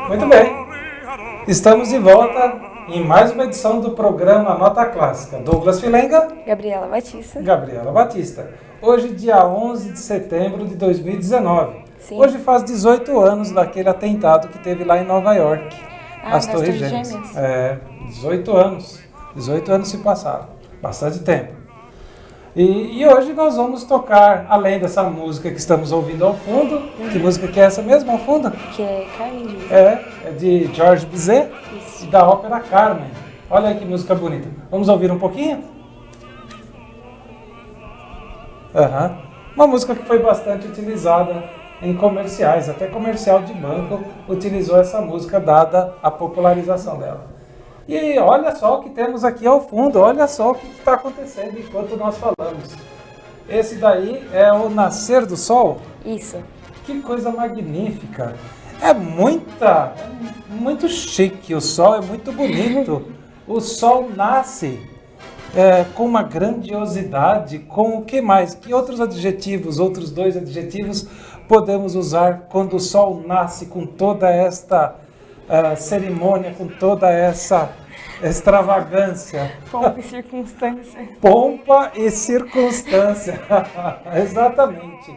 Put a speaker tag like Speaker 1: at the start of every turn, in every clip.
Speaker 1: Muito bem, estamos de volta em mais uma edição do programa Nota Clássica. Douglas Filenga,
Speaker 2: Gabriela Batista.
Speaker 1: Gabriela Batista. Hoje, dia 11 de setembro de 2019.
Speaker 2: Sim.
Speaker 1: Hoje faz 18 anos daquele atentado que teve lá em Nova York, as Torres Gêmeas. 18 anos. 18 anos se passaram, bastante tempo. E hoje nós vamos tocar, além dessa música que estamos ouvindo ao fundo, que música que é essa mesmo ao fundo?
Speaker 2: Que é Carmen Dias.
Speaker 1: É de Georges Bizet
Speaker 2: Isso.
Speaker 1: e da ópera Carmen. Olha aí que música bonita. Vamos ouvir um pouquinho? Uma música que foi bastante utilizada em comerciais, até comercial de banco utilizou essa música dada a popularização dela. E olha só o que temos aqui ao fundo, olha só o que está acontecendo enquanto nós falamos. Esse daí é o nascer do sol.
Speaker 2: Isso.
Speaker 1: Que coisa magnífica. É muito chique, o sol é muito bonito. O sol nasce com uma grandiosidade, com o que mais? Que outros adjetivos, outros dois adjetivos podemos usar quando o sol nasce com toda esta cerimônia, com toda essa extravagância?
Speaker 2: Pompa e circunstância.
Speaker 1: Pompa e circunstância. Exatamente.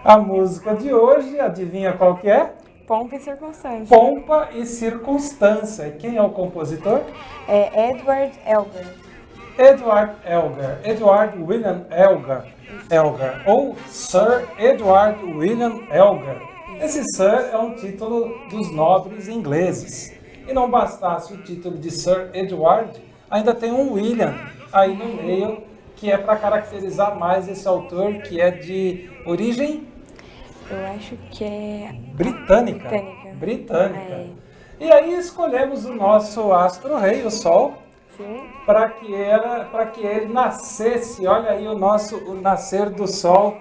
Speaker 1: A música de hoje, adivinha qual que é?
Speaker 2: Pompa e circunstância.
Speaker 1: Pompa e circunstância. E quem é o compositor?
Speaker 2: É Edward Elgar.
Speaker 1: Edward William Elgar, ou Sir Edward William Elgar. Esse Sir é um título dos nobres ingleses. E não bastasse o título de Sir Edward, ainda tem um William aí no meio, que é para caracterizar mais esse autor, que é de origem
Speaker 2: Eu acho que é
Speaker 1: britânica.
Speaker 2: É.
Speaker 1: E aí escolhemos o nosso astro-rei, o Sol,
Speaker 2: Sim.
Speaker 1: para que ele nascesse. Olha aí o nascer do Sol,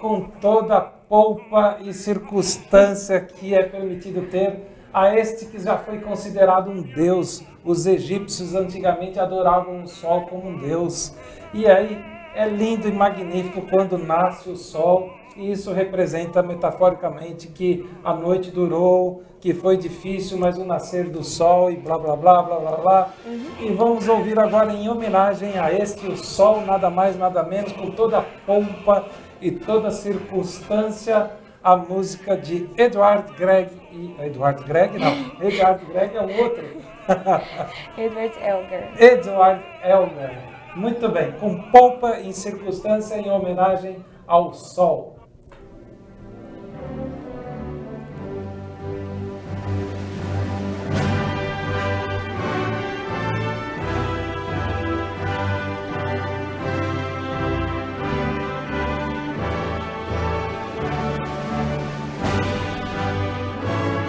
Speaker 1: com toda a pompa e circunstância que é permitido ter a este que já foi considerado um deus. Os egípcios antigamente adoravam o Sol como um deus. E aí é lindo e magnífico quando nasce o Sol. E isso representa metaforicamente que a noite durou, que foi difícil, mas o nascer do sol e blá blá blá blá blá blá. E vamos ouvir agora, em homenagem a este, o Sol, nada mais, nada menos, com toda a pompa e toda a circunstância, a música de Edward Grieg. Edward Grieg é o outro.
Speaker 2: Edward Elgar.
Speaker 1: Edward Elgar. Muito bem, com pompa e circunstância em homenagem ao Sol.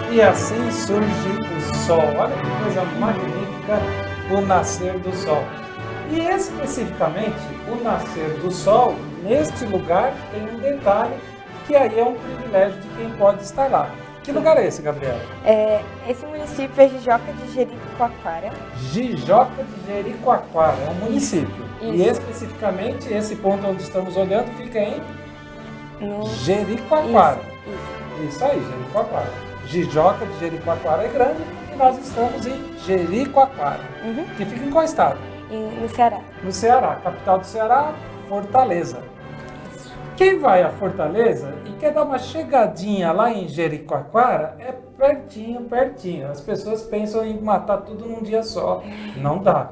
Speaker 1: E assim surge o Sol. Olha que coisa magnífica, o nascer do Sol. E especificamente, o nascer do Sol, neste lugar, tem um detalhe que aí é um privilégio de quem pode estar lá. Que lugar é esse, Gabriela?
Speaker 2: Esse município é Jijoca de Jericoacoara.
Speaker 1: Jijoca de Jericoacoara, é um município.
Speaker 2: Isso.
Speaker 1: E especificamente, esse ponto onde estamos olhando fica em Jericoacoara. Isso aí, Jericoacoara. Jijoca de Jericoacoara é grande e nós estamos em Jericoacoara, que fica em qual estado?
Speaker 2: No Ceará.
Speaker 1: No Ceará, capital do Ceará, Fortaleza. Quem vai a Fortaleza e quer dar uma chegadinha lá em Jericoacoara, é pertinho. As pessoas pensam em matar tudo num dia só. Não dá.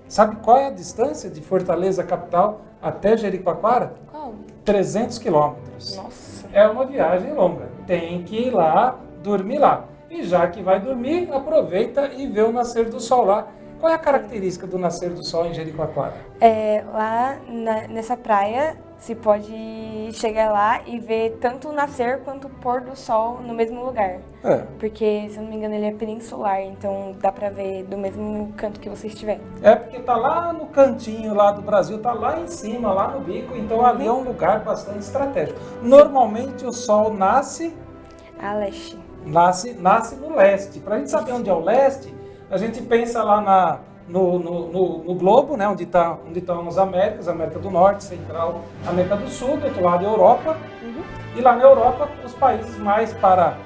Speaker 1: Sabe qual é a distância de Fortaleza, capital, até Jericoacoara?
Speaker 2: Qual?
Speaker 1: 300 quilômetros.
Speaker 2: Nossa.
Speaker 1: É uma viagem longa. Tem que ir lá, dormir lá. E já que vai dormir, aproveita e vê o nascer do sol lá. Qual é a característica do nascer do sol em Jericoacoara?
Speaker 2: Lá nessa praia, se pode chegar lá e ver tanto o nascer quanto o pôr do sol no mesmo lugar. Porque, se eu não me engano, ele é peninsular, então dá pra ver do mesmo canto que você estiver.
Speaker 1: É porque tá lá no cantinho lá do Brasil, tá lá em cima, lá no bico, então ali é um lugar bastante estratégico. Normalmente o sol nasce
Speaker 2: A leste.
Speaker 1: Nasce no leste. Para a gente saber onde é o leste, a gente pensa lá no globo, né, onde estão as Américas, América do Norte, Central, América do Sul, do outro lado Europa. E lá na Europa, os países mais para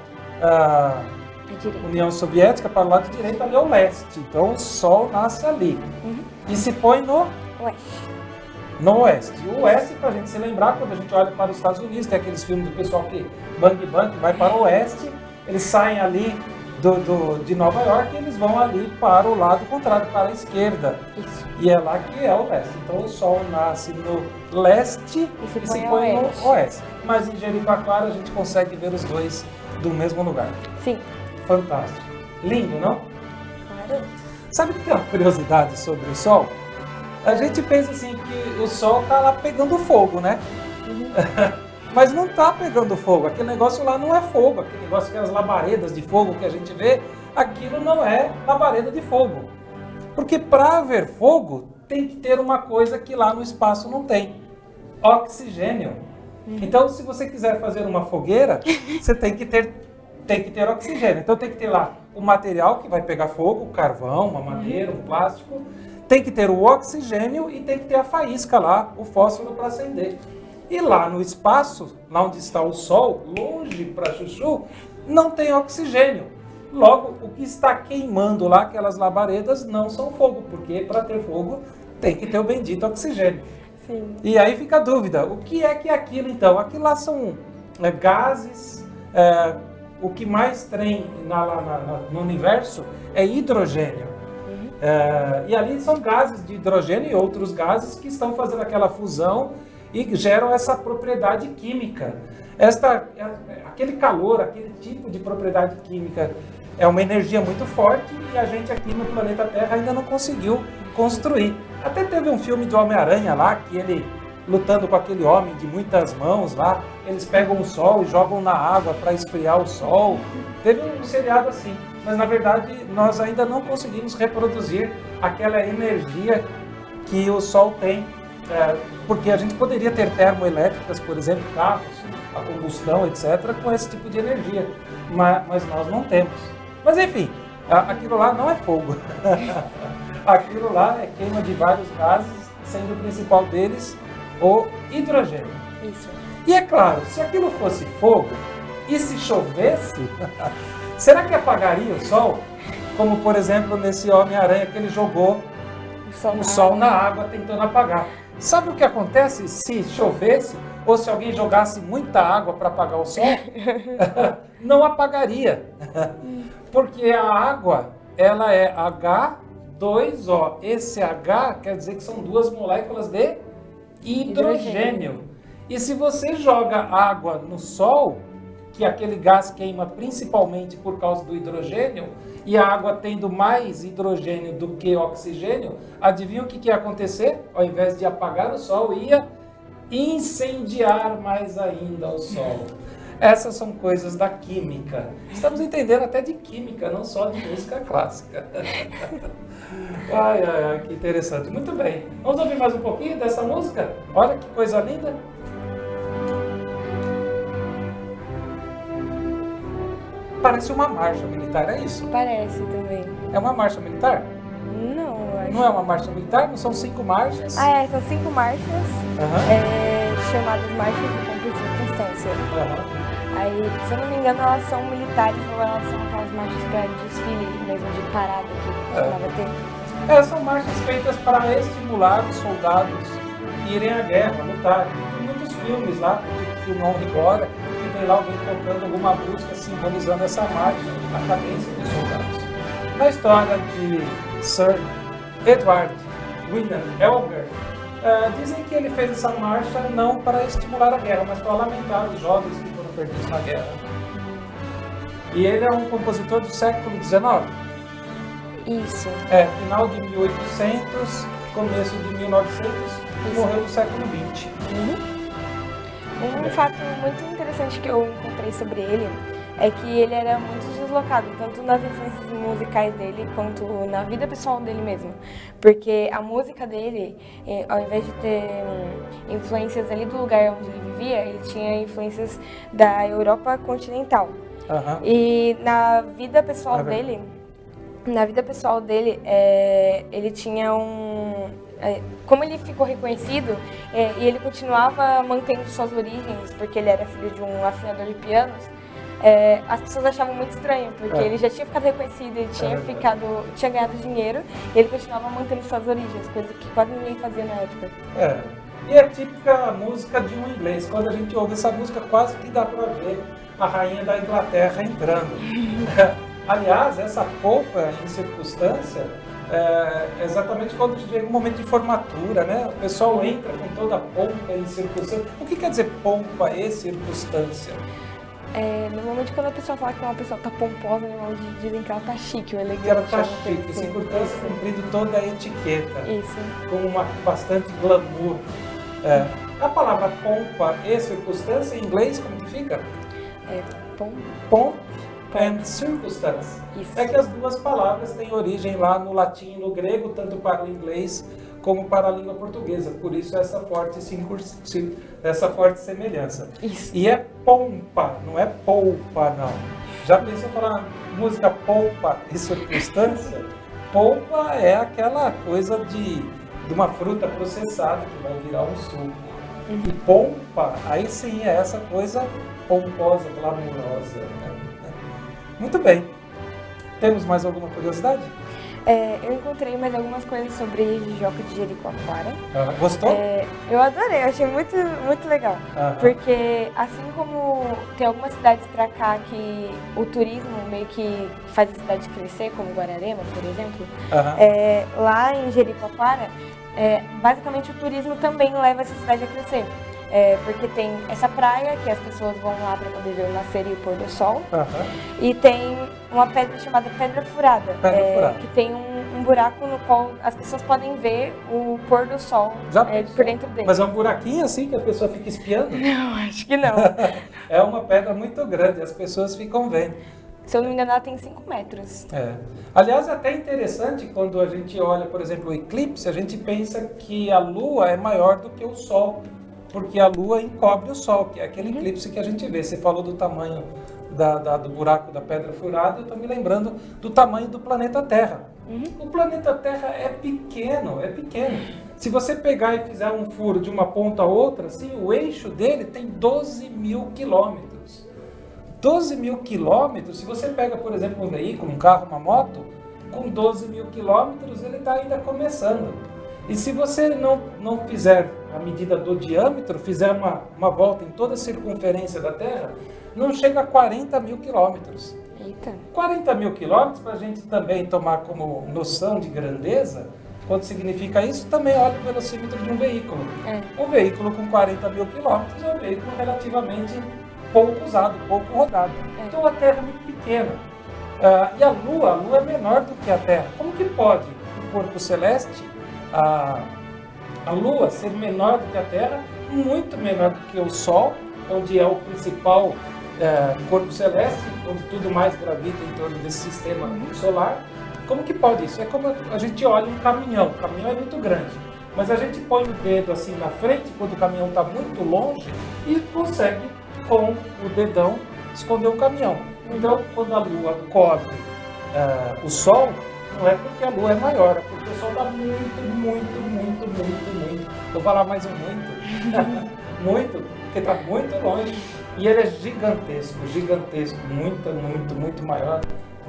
Speaker 1: União Soviética, para o lado direito, ali é o leste. Então o Sol nasce ali. E se põe no
Speaker 2: oeste.
Speaker 1: No oeste. O oeste, para a gente se lembrar, quando a gente olha para os Estados Unidos, tem aqueles filmes do pessoal que Bang Bang vai para o oeste, eles saem ali de Nova York e eles vão ali para o lado contrário, para a esquerda.
Speaker 2: Isso.
Speaker 1: E é lá que é o leste. Então o Sol nasce no leste e se põe no oeste. Mas em Jericoacoara a gente consegue ver os dois do mesmo lugar.
Speaker 2: Sim.
Speaker 1: Fantástico. Lindo, não?
Speaker 2: Claro.
Speaker 1: Sabe que tem uma curiosidade sobre o Sol? A gente pensa assim que o Sol está lá pegando fogo, né? Mas não está pegando fogo. Aquele negócio lá não é fogo. Aquele negócio, aquelas labaredas de fogo que a gente vê, aquilo não é labareda de fogo. Porque para haver fogo, tem que ter uma coisa que lá no espaço não tem. Oxigênio. Então, se você quiser fazer uma fogueira, você tem que ter oxigênio. Então, tem que ter lá o material que vai pegar fogo, o carvão, uma madeira, um plástico. Tem que ter o oxigênio e tem que ter a faísca lá, o fósforo para acender. E lá no espaço, lá onde está o Sol, longe para Chuchu, não tem oxigênio. Logo, o que está queimando lá, aquelas labaredas, não são fogo, porque para ter fogo tem que ter o bendito oxigênio.
Speaker 2: Sim.
Speaker 1: E aí fica a dúvida, o que é aquilo então? Aquilo lá são gases, o que mais tem no universo é hidrogênio. E ali são gases de hidrogênio e outros gases que estão fazendo aquela fusão e geram essa propriedade química. Aquele calor, aquele tipo de propriedade química é uma energia muito forte e a gente aqui no planeta Terra ainda não conseguiu construir. Até teve um filme do Homem-Aranha lá, que ele lutando com aquele homem de muitas mãos lá, eles pegam o sol e jogam na água para esfriar o sol. Teve um seriado assim, mas na verdade nós ainda não conseguimos reproduzir aquela energia que o sol tem. Porque a gente poderia ter termoelétricas, por exemplo, carros, a combustão, etc., com esse tipo de energia, mas nós não temos. Mas enfim, aquilo lá não é fogo. Aquilo lá é queima de vários gases, sendo o principal deles o hidrogênio.
Speaker 2: Isso.
Speaker 1: E é claro, se aquilo fosse fogo e se chovesse, será que apagaria o sol? Como, por exemplo, nesse Homem-Aranha que ele jogou o sol na água tentando apagar. Sabe o que acontece se chovesse ou se alguém jogasse muita água para apagar o sol? Não apagaria. Porque a água, ela é H2O. Esse H quer dizer que são duas moléculas de hidrogênio. E se você joga água no sol, que aquele gás queima principalmente por causa do hidrogênio, e a água tendo mais hidrogênio do que oxigênio, adivinha o que ia acontecer? Ao invés de apagar o sol, ia incendiar mais ainda o sol. Essas são coisas da química. Estamos entendendo até de química, não só de música clássica. Ai, que interessante. Muito bem. Vamos ouvir mais um pouquinho dessa música? Olha que coisa linda. Parece uma marcha militar, é isso?
Speaker 2: Parece também.
Speaker 1: É uma marcha militar?
Speaker 2: Não, eu acho.
Speaker 1: Não é uma marcha militar? Não são 5 marchas?
Speaker 2: São 5 marchas, chamadas marchas de pompa e circunstância. Aí, se eu não me engano, elas são militares ou elas são aquelas marchas para desfile mesmo, de parada que costumava ter?
Speaker 1: São marchas feitas para estimular os soldados a irem à guerra, lutar. Tem muitos filmes lá, tipo o filme Honra e Glória, que tem lá alguém tocando alguma música simbolizando essa marcha, a cadência dos soldados. Na história de Sir Edward William Elgar, dizem que ele fez essa marcha não para estimular a guerra, mas para lamentar os jovens que foram perdidos na guerra. E ele é um compositor do século XIX.
Speaker 2: Isso.
Speaker 1: Final de 1800, começo de 1900, e morreu no século XX.
Speaker 2: Um fato muito interessante que eu encontrei sobre ele é que ele era muito deslocado, tanto nas influências musicais dele, quanto na vida pessoal dele mesmo. Porque a música dele, ao invés de ter influências ali do lugar onde ele vivia, ele tinha influências da Europa continental. E na vida pessoal dele... ele tinha como ele ficou reconhecido, e ele continuava mantendo suas origens, porque ele era filho de um afinador de pianos, as pessoas achavam muito estranho, porque ele já tinha ficado reconhecido, ele tinha ganhado dinheiro, e ele continuava mantendo suas origens, coisa que quase ninguém fazia na época.
Speaker 1: E é típica música de um inglês. Quando a gente ouve essa música, quase que dá para ver a rainha da Inglaterra entrando. Aliás, essa polpa em circunstância é exatamente quando chega um momento de formatura, né? O pessoal entra com toda a pompa em circunstância. O que quer dizer pompa e circunstância?
Speaker 2: Normalmente quando a pessoa fala que uma pessoa tá pomposa, normalmente dizem que ela tá chique, ou elegante.
Speaker 1: Que ela tá chique, circunstância cumprindo toda a etiqueta.
Speaker 2: Isso.
Speaker 1: Com bastante glamour. A palavra pompa e circunstância em inglês, como que fica? Pomp and circunstance.
Speaker 2: Isso.
Speaker 1: É que as duas palavras têm origem lá no latim e no grego, tanto para o inglês como para a língua portuguesa. Por isso essa forte semelhança.
Speaker 2: Isso.
Speaker 1: E é pompa, não é polpa, não. Já pensou falar música polpa e circunstância? Polpa é aquela coisa de uma fruta processada que vai virar um suco. E pompa, aí sim é essa coisa pomposa, glamourosa. Né? Muito bem. Temos mais alguma curiosidade?
Speaker 2: Eu encontrei mais algumas coisas sobre Jijoca de Jericoacoara.
Speaker 1: Gostou?
Speaker 2: Eu adorei, eu achei muito, muito legal. Porque assim como tem algumas cidades pra cá que o turismo meio que faz a cidade crescer, como Guararema, por exemplo, lá em Jericoacoara, basicamente o turismo também leva essa cidade a crescer. Porque tem essa praia que as pessoas vão lá para poder ver o nascer e o pôr do sol. E tem uma pedra chamada Pedra Furada, que tem um buraco no qual as pessoas podem ver o pôr do sol por dentro dele.
Speaker 1: Mas é um buraquinho assim que a pessoa fica espiando?
Speaker 2: Não, acho que não.
Speaker 1: É uma pedra muito grande, as pessoas ficam vendo.
Speaker 2: Se eu não me engano, ela tem 5 metros.
Speaker 1: Aliás, é até interessante quando a gente olha, por exemplo, o eclipse, a gente pensa que a Lua é maior do que o Sol. Porque a Lua encobre o Sol, que é aquele eclipse que a gente vê. Você falou do tamanho do buraco da Pedra Furada, eu estou me lembrando do tamanho do planeta Terra. O planeta Terra é pequeno. Se você pegar e fizer um furo de uma ponta a outra, assim, o eixo dele tem 12 mil quilômetros. 12 mil quilômetros, se você pega, por exemplo, um veículo, um carro, uma moto, com 12 mil quilômetros ele está ainda começando. E se você não fizer a medida do diâmetro, fizer uma volta em toda a circunferência da Terra, não chega a 40 mil quilômetros.
Speaker 2: Eita.
Speaker 1: 40 mil quilômetros, para a gente também tomar como noção de grandeza, quando significa isso, também olha o velocímetro de um veículo. Um veículo com 40 mil quilômetros é um veículo relativamente pouco usado, pouco rodado. Então a Terra é muito pequena. E a Lua é menor do que a Terra. Como que pode um corpo celeste, a Lua, ser menor do que a Terra, muito menor do que o Sol, onde é o principal corpo celeste, onde tudo mais gravita em torno desse sistema solar? Como que pode isso? É como a gente olha um caminhão. O caminhão é muito grande, mas a gente põe o dedo assim na frente, quando o caminhão está muito longe, e consegue, com o dedão, esconder o caminhão. Então, quando a Lua cobre o Sol, não é porque a Lua é maior, é porque o Sol está muito. Vou falar mais um muito. Muito, porque está muito longe. E ele é gigantesco. Muito maior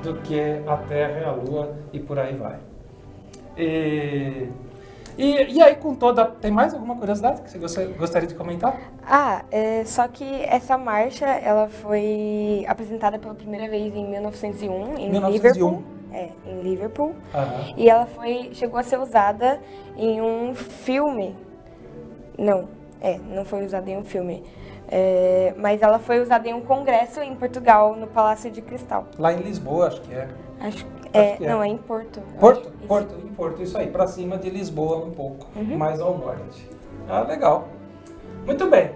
Speaker 1: do que a Terra e a Lua e por aí vai. E aí com toda... Tem mais alguma curiosidade que você gostaria de comentar?
Speaker 2: Só que essa marcha, ela foi apresentada pela primeira vez em 1901, em Liverpool. Em Liverpool. E ela chegou a ser usada em um filme. Não foi usada em um filme. Mas ela foi usada em um congresso em Portugal, no Palácio de Cristal.
Speaker 1: Lá em Lisboa, acho que é.
Speaker 2: Não, é em Porto.
Speaker 1: Em Porto, isso aí, para cima de Lisboa um pouco, mais ao norte. Legal. Muito bem.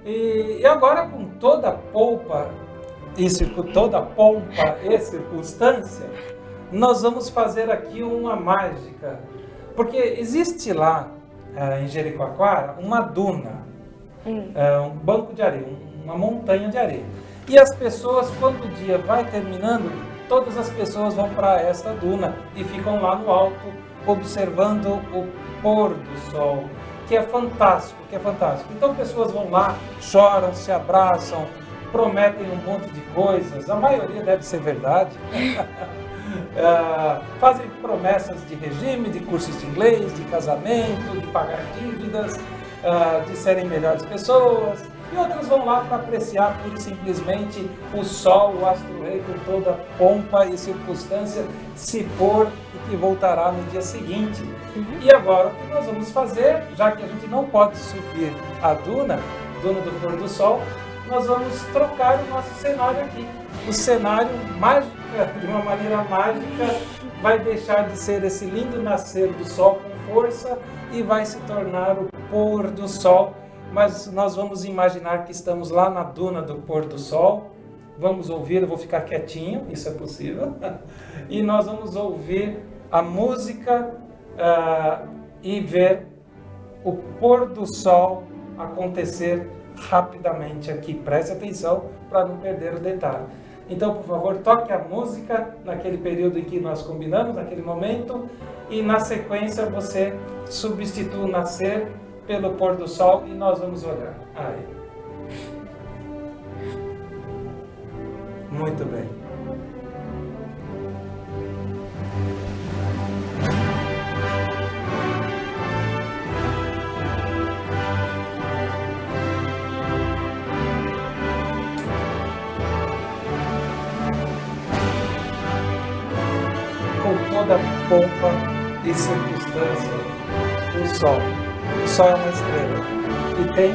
Speaker 1: E agora com toda a pompa e circunstância, nós vamos fazer aqui uma mágica. Porque existe lá, em Jericoacoara, uma duna, um banco de areia, uma montanha de areia. E as pessoas, quando o dia vai terminando, todas as pessoas vão para esta duna e ficam lá no alto, observando o pôr do sol, que é fantástico. Então pessoas vão lá, choram, se abraçam, prometem um monte de coisas, a maioria deve ser verdade. Fazem promessas de regime, de cursos de inglês, de casamento, de pagar dívidas, de serem melhores pessoas. E outras vão lá para apreciar pura e simplesmente o sol, o astro-rei, com toda pompa e circunstância, se pôr e que voltará no dia seguinte. E agora o que nós vamos fazer, já que a gente não pode subir a duna do pôr do sol, nós vamos trocar o nosso cenário aqui. O cenário mágico, de uma maneira mágica, vai deixar de ser esse lindo nascer do sol com força e vai se tornar o pôr do sol. Mas nós vamos imaginar que estamos lá na duna do pôr do sol. Vamos ouvir, eu vou ficar quietinho, isso é possível. E nós vamos ouvir a música e ver o pôr do sol acontecer rapidamente aqui. Preste atenção para não perder o detalhe. Então, por favor, toque a música naquele período em que nós combinamos, naquele momento, e na sequência você substitui o nascer pelo pôr do sol e nós vamos olhar. Aí. Muito bem. Com toda pompa e circunstância, o sol. O sol é uma estrela e tem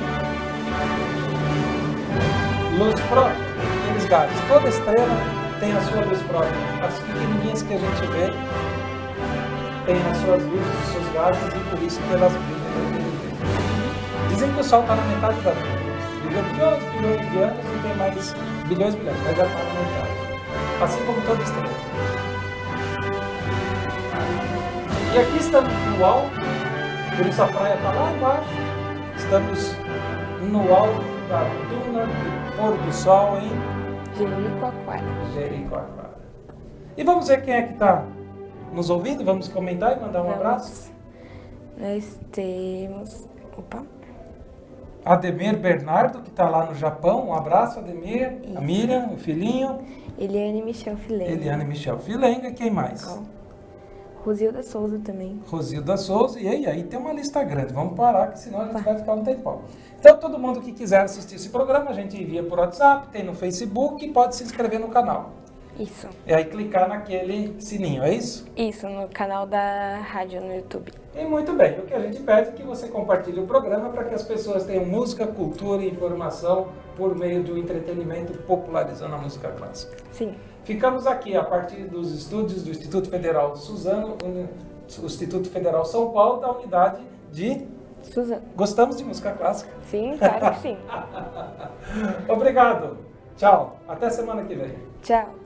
Speaker 1: luz própria, aqueles gases. Toda estrela tem a sua luz própria. As pequenininhas que a gente vê têm as suas luzes, os seus gases e por isso que elas brilham. Dizem que o sol está na metade da vida. Viveu bilhões de anos e tem mais bilhões, mas já está na metade. Assim como toda estrela. E aqui estamos no alto. Por isso a praia está lá embaixo. Estamos no alto da duna do pôr do sol em Jericoacoara. E vamos ver quem é que está nos ouvindo. Vamos comentar e mandar um abraço.
Speaker 2: Nós temos... Opa!
Speaker 1: Ademir Bernardo, que está lá no Japão. Um abraço, Ademir. Isso. A Miriam, o filhinho.
Speaker 2: Eliane Michel
Speaker 1: Filenga. E quem mais?
Speaker 2: Rosilda Souza também.
Speaker 1: Rosilda Souza, e aí tem uma lista grande. Vamos parar, que senão a gente vai ficar um tempão. Então, todo mundo que quiser assistir esse programa, a gente envia por WhatsApp, tem no Facebook e pode se inscrever no canal.
Speaker 2: Isso.
Speaker 1: E aí clicar naquele sininho, é isso?
Speaker 2: Isso, no canal da rádio no YouTube.
Speaker 1: E muito bem, o que a gente pede é que você compartilhe o programa para que as pessoas tenham música, cultura e informação por meio do entretenimento, popularizando a música clássica.
Speaker 2: Sim.
Speaker 1: Ficamos aqui a partir dos estúdios do Instituto Federal Suzano, o Instituto Federal São Paulo, da unidade de
Speaker 2: Suzano.
Speaker 1: Gostamos de música clássica?
Speaker 2: Sim, claro que sim.
Speaker 1: Obrigado. Tchau. Até semana que vem.
Speaker 2: Tchau.